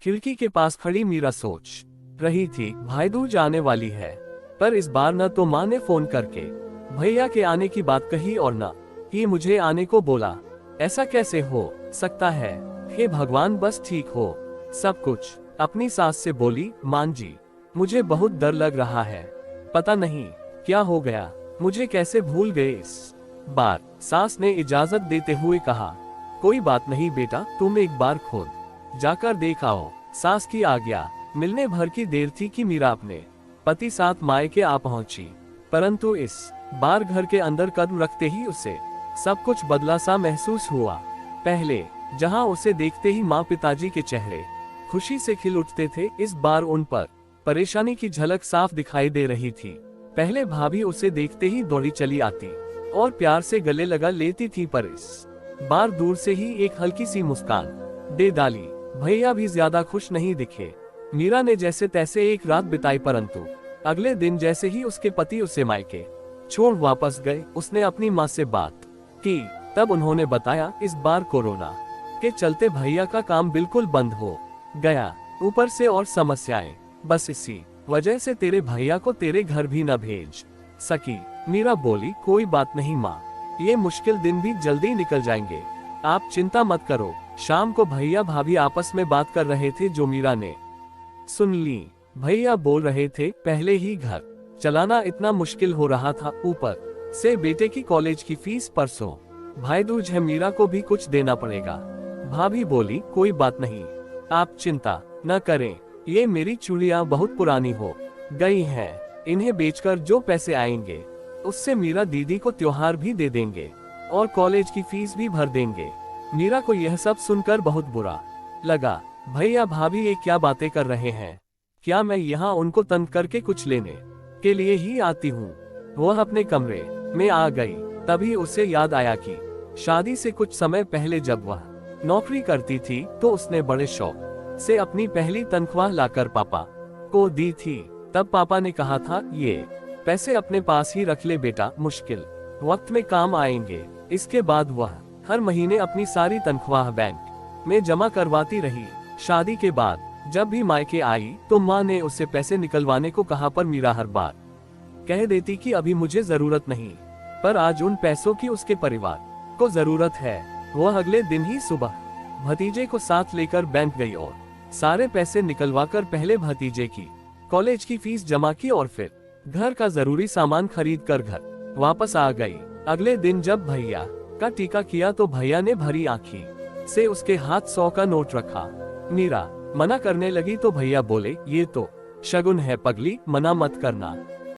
खिड़की के पास खड़ी मीरा सोच रही थी भाई दूज आने वाली है, पर इस बार न तो माँ ने फोन करके भैया के आने की बात कही और न ही मुझे आने को बोला। ऐसा कैसे हो सकता है? हे भगवान, बस ठीक हो सब कुछ। अपनी सास से बोली, मान जी मुझे बहुत डर लग रहा है, पता नहीं क्या हो गया, मुझे कैसे भूल गए इस बार। सास ने इजाजत देते हुए कहा, कोई बात नहीं बेटा, तुम एक बार खुद जाकर देख आओ। सास की आज्ञा मिलने भर की देर थी कि मीरा अपने पति साथ मायके आ पहुंची, परंतु इस बार घर के अंदर कदम रखते ही उसे सब कुछ बदला सा महसूस हुआ। पहले जहां उसे देखते ही माँ पिताजी के चेहरे खुशी से खिल उठते थे, इस बार उन पर परेशानी की झलक साफ दिखाई दे रही थी। पहले भाभी उसे देखते ही दौड़ी चली आती और प्यार से गले लगा लेती थी, पर इस बार दूर से ही एक हल्की सी मुस्कान दे डाली। भैया भी ज्यादा खुश नहीं दिखे। मीरा ने जैसे तैसे एक रात बिताई, परंतु अगले दिन जैसे ही उसके पति उसे मायके छोड़ वापस गए, उसने अपनी माँ से बात की। तब उन्होंने बताया, इस बार कोरोना के चलते भैया का काम बिल्कुल बंद हो गया, ऊपर से और समस्याएं, बस इसी वजह से तेरे भैया को तेरे घर भी न भेज सकी। मीरा बोली, कोई बात नहीं माँ, ये मुश्किल दिन भी जल्दी निकल जाएंगे, आप चिंता मत करो। शाम को भैया भाभी आपस में बात कर रहे थे जो मीरा ने सुन ली। भैया बोल रहे थे, पहले ही घर चलाना इतना मुश्किल हो रहा था, ऊपर से बेटे की कॉलेज की फीस, परसों भाई दूज है, मीरा को भी कुछ देना पड़ेगा। भाभी बोली, कोई बात नहीं, आप चिंता न करें, ये मेरी चूड़ियां बहुत पुरानी हो गई हैं, इन्हें बेचकर जो पैसे आएंगे उससे मीरा दीदी को त्योहार भी दे देंगे और कॉलेज की फीस भी भर देंगे। मीरा को यह सब सुनकर बहुत बुरा लगा। भैया भाभी ये क्या बातें कर रहे हैं? क्या मैं यहाँ उनको तंग करके कुछ लेने के लिए ही आती हूँ? वह अपने कमरे में आ गई, तभी उसे याद आया कि शादी से कुछ समय पहले जब वह नौकरी करती थी तो उसने बड़े शौक से अपनी पहली तनख्वाह लाकर पापा को दी थी। तब पापा ने कहा था, ये पैसे अपने पास ही रख ले बेटा, मुश्किल वक्त में काम आएंगे। इसके बाद वह हर महीने अपनी सारी तनख्वाह बैंक में जमा करवाती रही। शादी के बाद जब भी मायके आई तो माँ ने उससे पैसे निकलवाने को कहा, पर मीरा हर बार कह देती कि अभी मुझे जरूरत नहीं, पर आज उन पैसों की उसके परिवार को जरूरत है। वह अगले दिन ही सुबह भतीजे को साथ लेकर बैंक गई और सारे पैसे निकलवाकर पहले भतीजे की कॉलेज की फीस जमा की और फिर घर का जरूरी सामान खरीद कर घर वापस आ गई। अगले दिन जब भैया का टीका किया तो भैया ने भरी आंखी से उसके हाथ 100 का नोट रखा। मीरा मना करने लगी तो भैया बोले, ये तो शगुन है पगली, मना मत करना।